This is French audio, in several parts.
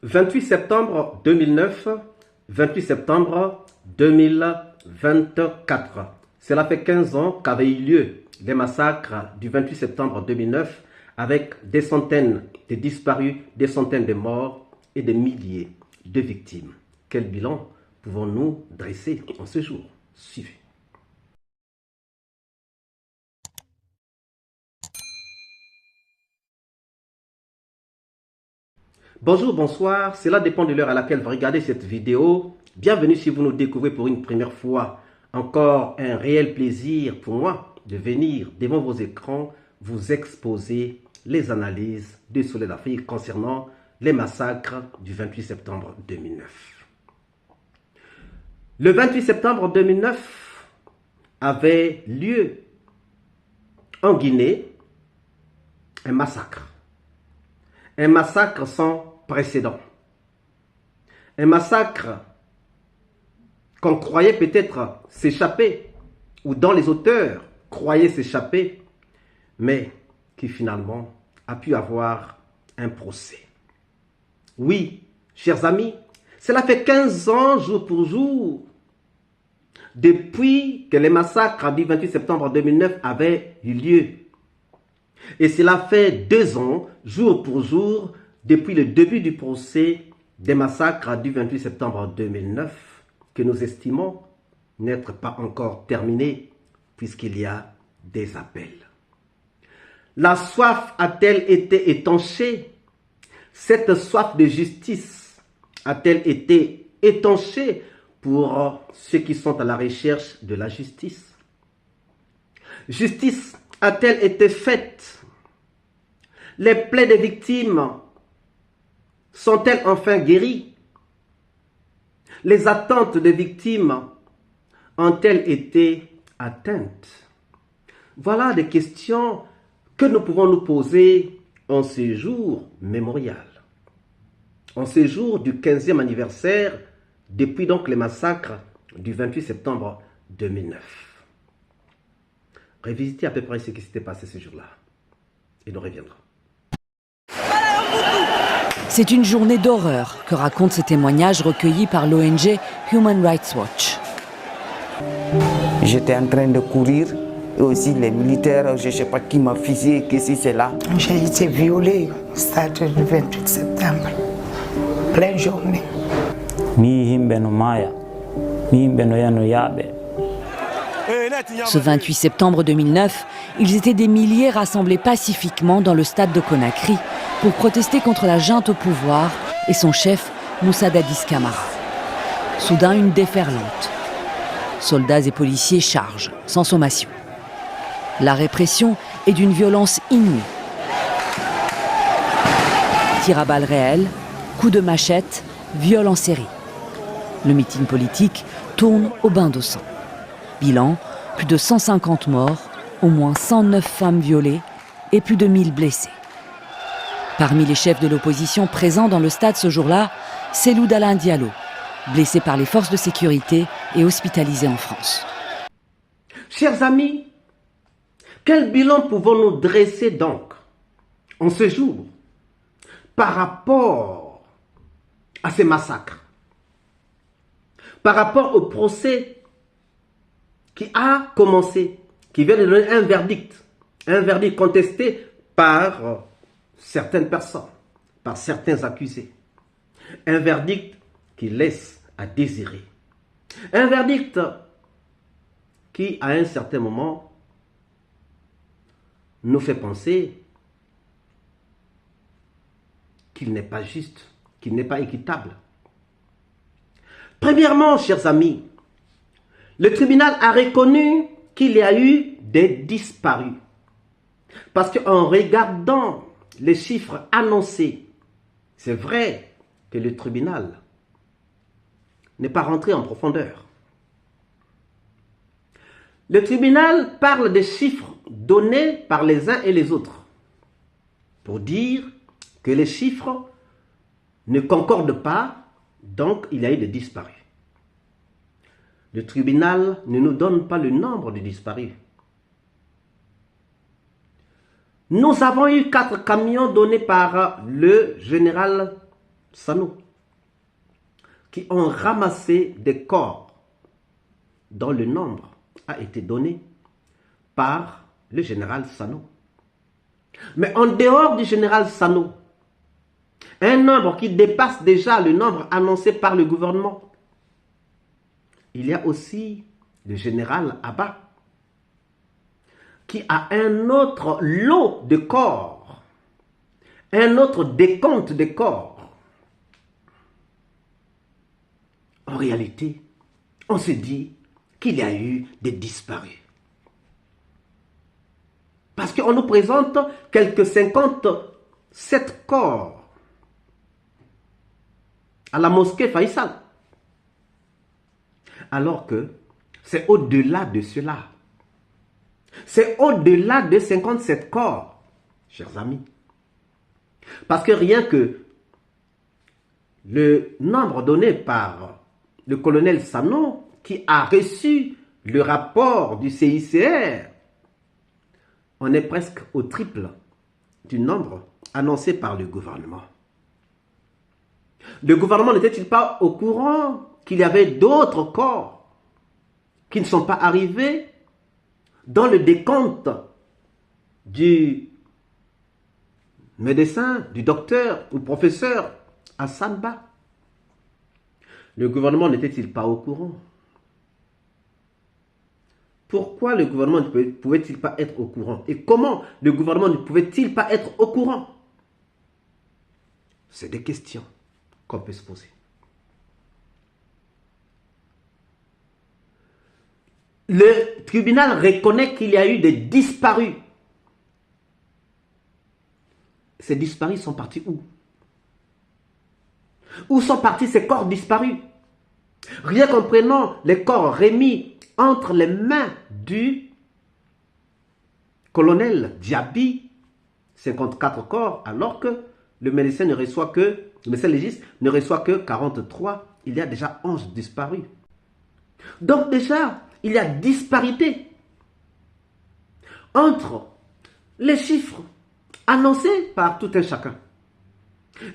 28 septembre 2009, 28 septembre 2024. Cela fait 15 ans qu'avaient eu lieu les massacres du 28 septembre 2009 avec des centaines de disparus, des centaines de morts et des milliers de victimes. Quel bilan pouvons-nous dresser en ce jour? Suivez. Bonjour, bonsoir, cela dépend de l'heure à laquelle vous regardez cette vidéo. Bienvenue si vous nous découvrez pour une première fois. Encore un réel plaisir pour moi de venir devant vos écrans vous exposer les analyses du Soleil d'Afrique concernant les massacres du 28 septembre 2009. Le 28 septembre 2009 avait lieu en Guinée un massacre. Un massacre sans précédent. Un massacre qu'on croyait peut-être s'échapper, ou dont les auteurs croyaient s'échapper, mais qui finalement a pu avoir un procès. Oui, chers amis, cela fait 15 ans, jour pour jour, depuis que les massacres du 28 septembre 2009 avaient eu lieu. Et cela fait 2 ans, jour pour jour, depuis le début du procès des massacres du 28 septembre 2009, que nous estimons n'être pas encore terminé, puisqu'il y a des appels. La soif a-t-elle été étanchée? Cette soif de justice a-t-elle été étanchée pour ceux qui sont à la recherche de la justice? Justice a-t-elle été faite? Les plaies des victimes sont-elles enfin guéries? Les attentes des victimes ont-elles été atteintes? Voilà des questions que nous pouvons nous poser en ce jour mémorial. En ce jour du 15e anniversaire, depuis donc les massacres du 28 septembre 2009. Revisitez à peu près ce qui s'était passé ce jour-là. Et nous reviendrons. C'est une journée d'horreur que racontent ces témoignages recueillis par l'ONG Human Rights Watch. J'étais en train de courir et aussi les militaires, je ne sais pas qui m'a fusillé, que si c'est là. J'ai été violée, c'était le 28 septembre, pleine journée. Ce 28 septembre 2009, ils étaient des milliers rassemblés pacifiquement dans le stade de Conakry pour protester contre la junte au pouvoir et son chef Moussa Dadis Camara. Soudain, une déferlante. Soldats et policiers chargent, sans sommation. La répression est d'une violence inouïe. Tirs à balles réelles, coups de machette, viols en série. Le meeting politique tourne au bain de sang. Bilan, plus de 150 morts, au moins 109 femmes violées et plus de 1000 blessés. Parmi les chefs de l'opposition présents dans le stade ce jour-là, Cellou Dalein Diallo, blessé par les forces de sécurité et hospitalisé en France. Chers amis, quel bilan pouvons-nous dresser donc en ce jour par rapport à ces massacres, par rapport au procès qui a commencé, qui vient de donner un verdict contesté par certaines personnes, par certains accusés. Un verdict qui laisse à désirer. Un verdict qui, à un certain moment, nous fait penser qu'il n'est pas juste, qu'il n'est pas équitable. Premièrement, chers amis, le tribunal a reconnu qu'il y a eu des disparus. Parce qu'en regardant les chiffres annoncés, c'est vrai que le tribunal n'est pas rentré en profondeur. Le tribunal parle des chiffres donnés par les uns et les autres pour dire que les chiffres ne concordent pas, donc il y a eu des disparus. Le tribunal ne nous donne pas le nombre de disparus. Nous avons eu 4 camions donnés par le général Sano, qui ont ramassé des corps dont le nombre a été donné par le général Sano. Mais en dehors du général Sano, un nombre qui dépasse déjà le nombre annoncé par le gouvernement, il y a aussi le général Abba, qui a un autre lot de corps, un autre décompte de corps. En réalité, on se dit qu'il y a eu des disparus. Parce qu'on nous présente quelques 57 corps à la mosquée Faisal. Alors que c'est au-delà de cela. C'est au-delà de 57 corps, chers amis. Parce que rien que le nombre donné par le colonel Sano, qui a reçu le rapport du CICR, on est presque au triple du nombre annoncé par le gouvernement. Le gouvernement n'était-il pas au courant qu'il y avait d'autres corps qui ne sont pas arrivés dans le décompte du médecin, du docteur ou professeur Hassan Ba? Le gouvernement n'était-il pas au courant? Pourquoi le gouvernement ne pouvait-il pas être au courant? Et comment le gouvernement ne pouvait-il pas être au courant? C'est des questions qu'on peut se poser. Le tribunal reconnaît qu'il y a eu des disparus. Ces disparus sont partis où? Où sont partis ces corps disparus? Rien qu'en prenant les corps remis entre les mains du colonel Diaby, 54 corps, alors que le médecin ne reçoit que, le médecin légiste ne reçoit que 43, il y a déjà 11 disparus. Donc déjà, il y a disparité entre les chiffres annoncés par tout un chacun.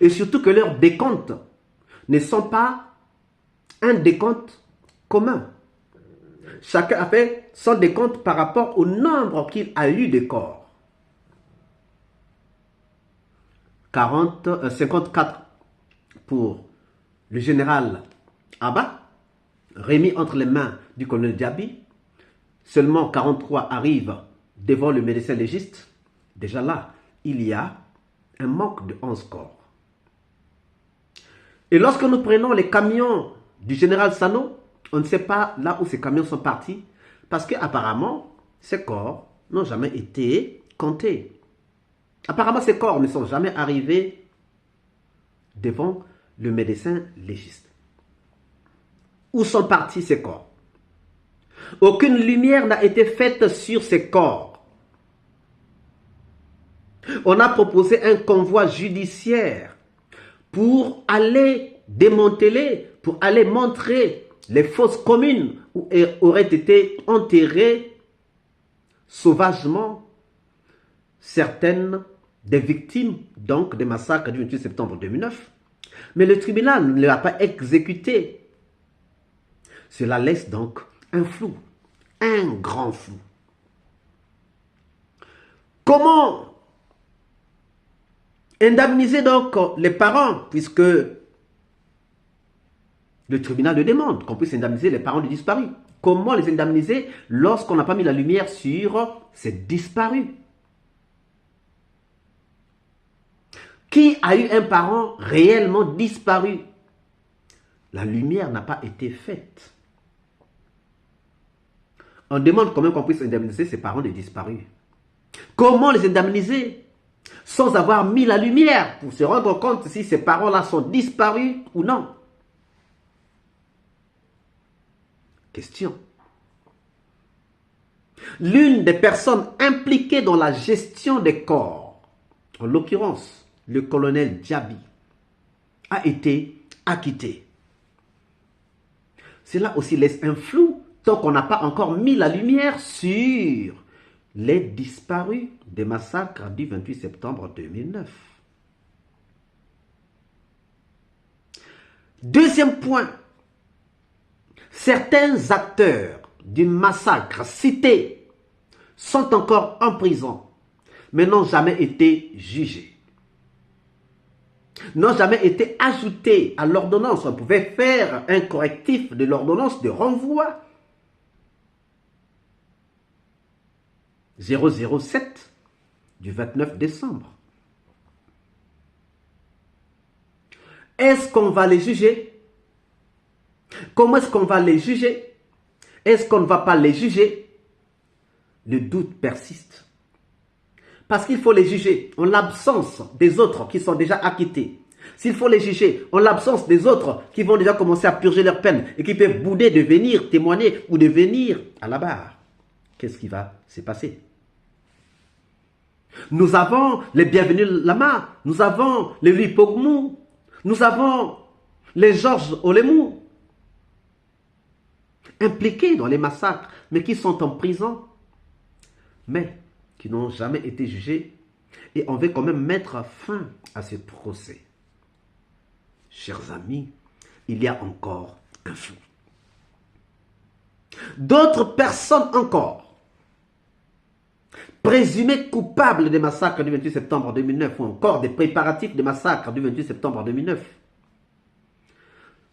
Et surtout que leurs décomptes ne sont pas un décompte commun. Chacun a fait son décompte par rapport au nombre qu'il a eu de corps. 54 pour le général Abba, remis entre les mains du colonel Diaby. Seulement 43 arrivent devant le médecin légiste. Déjà là, il y a un manque de 11 corps. Et lorsque nous prenons les camions du général Sano, on ne sait pas là où ces camions sont partis, parce qu'apparemment, ces corps n'ont jamais été comptés. Apparemment, ces corps ne sont jamais arrivés devant le médecin légiste. Où sont partis ces corps? Aucune lumière n'a été faite sur ces corps. On a proposé un convoi judiciaire pour aller démanteler, pour aller montrer les fosses communes où auraient été enterrées sauvagement certaines des victimes donc des massacres du 28 septembre 2009. Mais le tribunal ne l'a pas exécuté. Cela laisse donc un flou, un grand flou. Comment indemniser donc les parents, puisque le tribunal le demande, qu'on puisse indemniser les parents des disparus? Comment les indemniser lorsqu'on n'a pas mis la lumière sur ces disparus? Qui a eu un parent réellement disparu? La lumière n'a pas été faite. On demande quand même qu'on puisse indemniser ces parents des disparus. Comment les indemniser sans avoir mis la lumière pour se rendre compte si ces parents-là sont disparus ou non? Question. L'une des personnes impliquées dans la gestion des corps, en l'occurrence le colonel Diaby, a été acquitté. Cela aussi laisse un flou tant qu'on n'a pas encore mis la lumière sur les disparus des massacres du 28 septembre 2009. Deuxième point, certains acteurs du massacre cités sont encore en prison, mais n'ont jamais été jugés. N'ont jamais été ajoutés à l'ordonnance. On pouvait faire un correctif de l'ordonnance de renvoi 007 du 29 décembre. Est-ce qu'on va les juger? Comment est-ce qu'on va les juger? Est-ce qu'on ne va pas les juger? Le doute persiste. Parce qu'il faut les juger en l'absence des autres qui sont déjà acquittés. S'il faut les juger en l'absence des autres qui vont déjà commencer à purger leur peine et qui peuvent bouder de venir témoigner ou de venir à la barre, qu'est-ce qui va se passer? Nous avons les Bienvenus Lama, nous avons les Louis Pogmou, nous avons les Georges Olemou, impliqués dans les massacres, mais qui sont en prison, mais qui n'ont jamais été jugés, et on veut quand même mettre fin à ce procès. Chers amis, il y a encore un flou. D'autres personnes encore, présumées coupables des massacres du 28 septembre 2009, ou encore des préparatifs des massacres du 28 septembre 2009,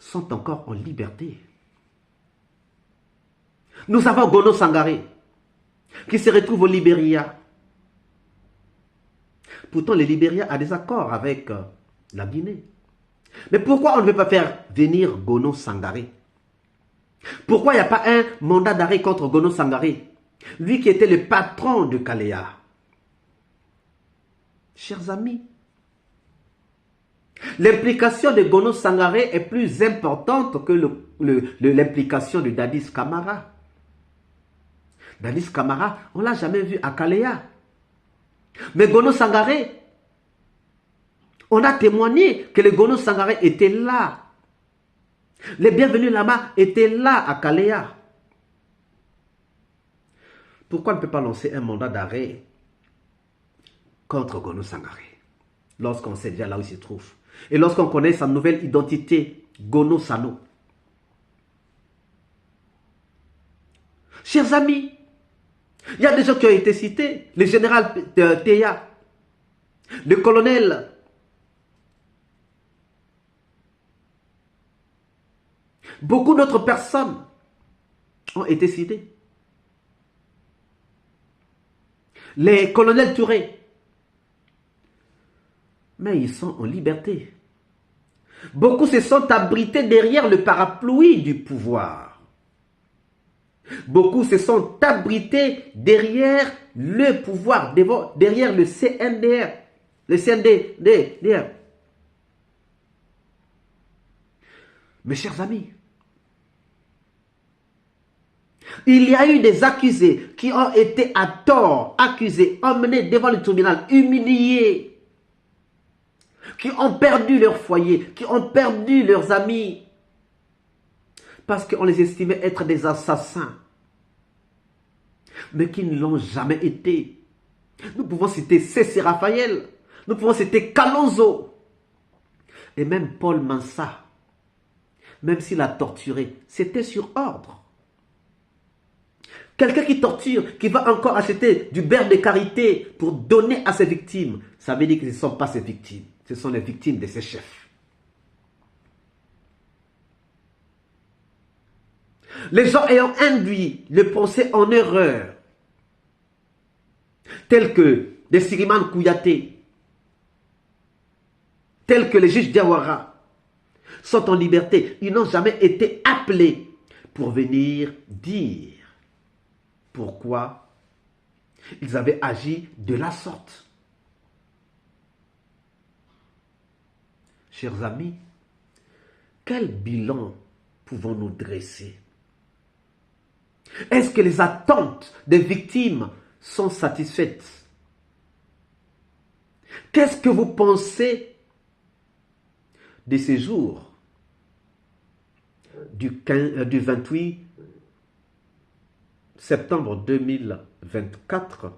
sont encore en liberté. Nous avons Gono Sangaré, qui se retrouve au Libéria. Pourtant, le Libéria a des accords avec la Guinée. Mais pourquoi on ne veut pas faire venir Gono Sangaré? Pourquoi il n'y a pas un mandat d'arrêt contre Gono Sangaré? Lui qui était le patron de Kalea. Chers amis, l'implication de Gono Sangaré est plus importante que l'implication de Dadis Camara. Dadis Camara, on ne l'a jamais vu à Kalea. Mais Gono Sangaré, on a témoigné que le Gono Sangaré était là. Les Bienvenus Lama étaient là à Kalea. Pourquoi on ne peut pas lancer un mandat d'arrêt contre Gono Sangaré lorsqu'on sait déjà là où il se trouve et lorsqu'on connaît sa nouvelle identité, Gono Sano? Chers amis, il y a des gens qui ont été cités, le général Théa, le colonel, beaucoup d'autres personnes ont été citées. Les colonels Touré, mais ils sont en liberté. Beaucoup se sont abrités derrière le parapluie du pouvoir. Beaucoup se sont abrités derrière le pouvoir, derrière le CNDR, le CNDR. Mes chers amis, il y a eu des accusés qui ont été à tort accusés, emmenés devant le tribunal, humiliés, qui ont perdu leur foyer, qui ont perdu leurs amis, parce qu'on les estimait être des assassins, mais qui ne l'ont jamais été. Nous pouvons citer Cécile Raphaël, nous pouvons citer Kalonzo, et même Paul Mansa, même s'il a torturé, c'était sur ordre. Quelqu'un qui torture, qui va encore acheter du beurre de karité pour donner à ses victimes, ça veut dire que ce ne sont pas ses victimes, ce sont les victimes de ses chefs. Les gens ayant induit le procès en erreur, tels que des Siriman Kouyaté, tels que les juges Diawara, sont en liberté. Ils n'ont jamais été appelés pour venir dire pourquoi ils avaient agi de la sorte. Chers amis, quel bilan pouvons-nous dresser? Est-ce que les attentes des victimes sont satisfaites? Qu'est-ce que vous pensez de ces jours du 28 septembre 2024,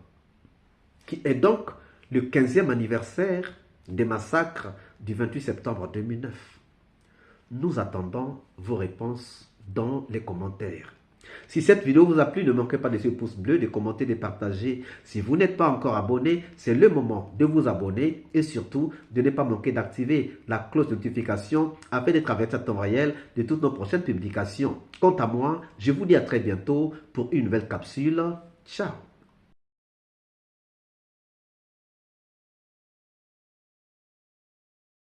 qui est donc le 15e anniversaire des massacres du 28 septembre 2009? Nous attendons vos réponses dans les commentaires. Si cette vidéo vous a plu, ne manquez pas de laisser le pouce bleu, de commenter, de partager. Si vous n'êtes pas encore abonné, c'est le moment de vous abonner et surtout de ne pas manquer d'activer la cloche de notification afin d'être averti à temps réel de toutes nos prochaines publications. Quant à moi, je vous dis à très bientôt pour une nouvelle capsule. Ciao!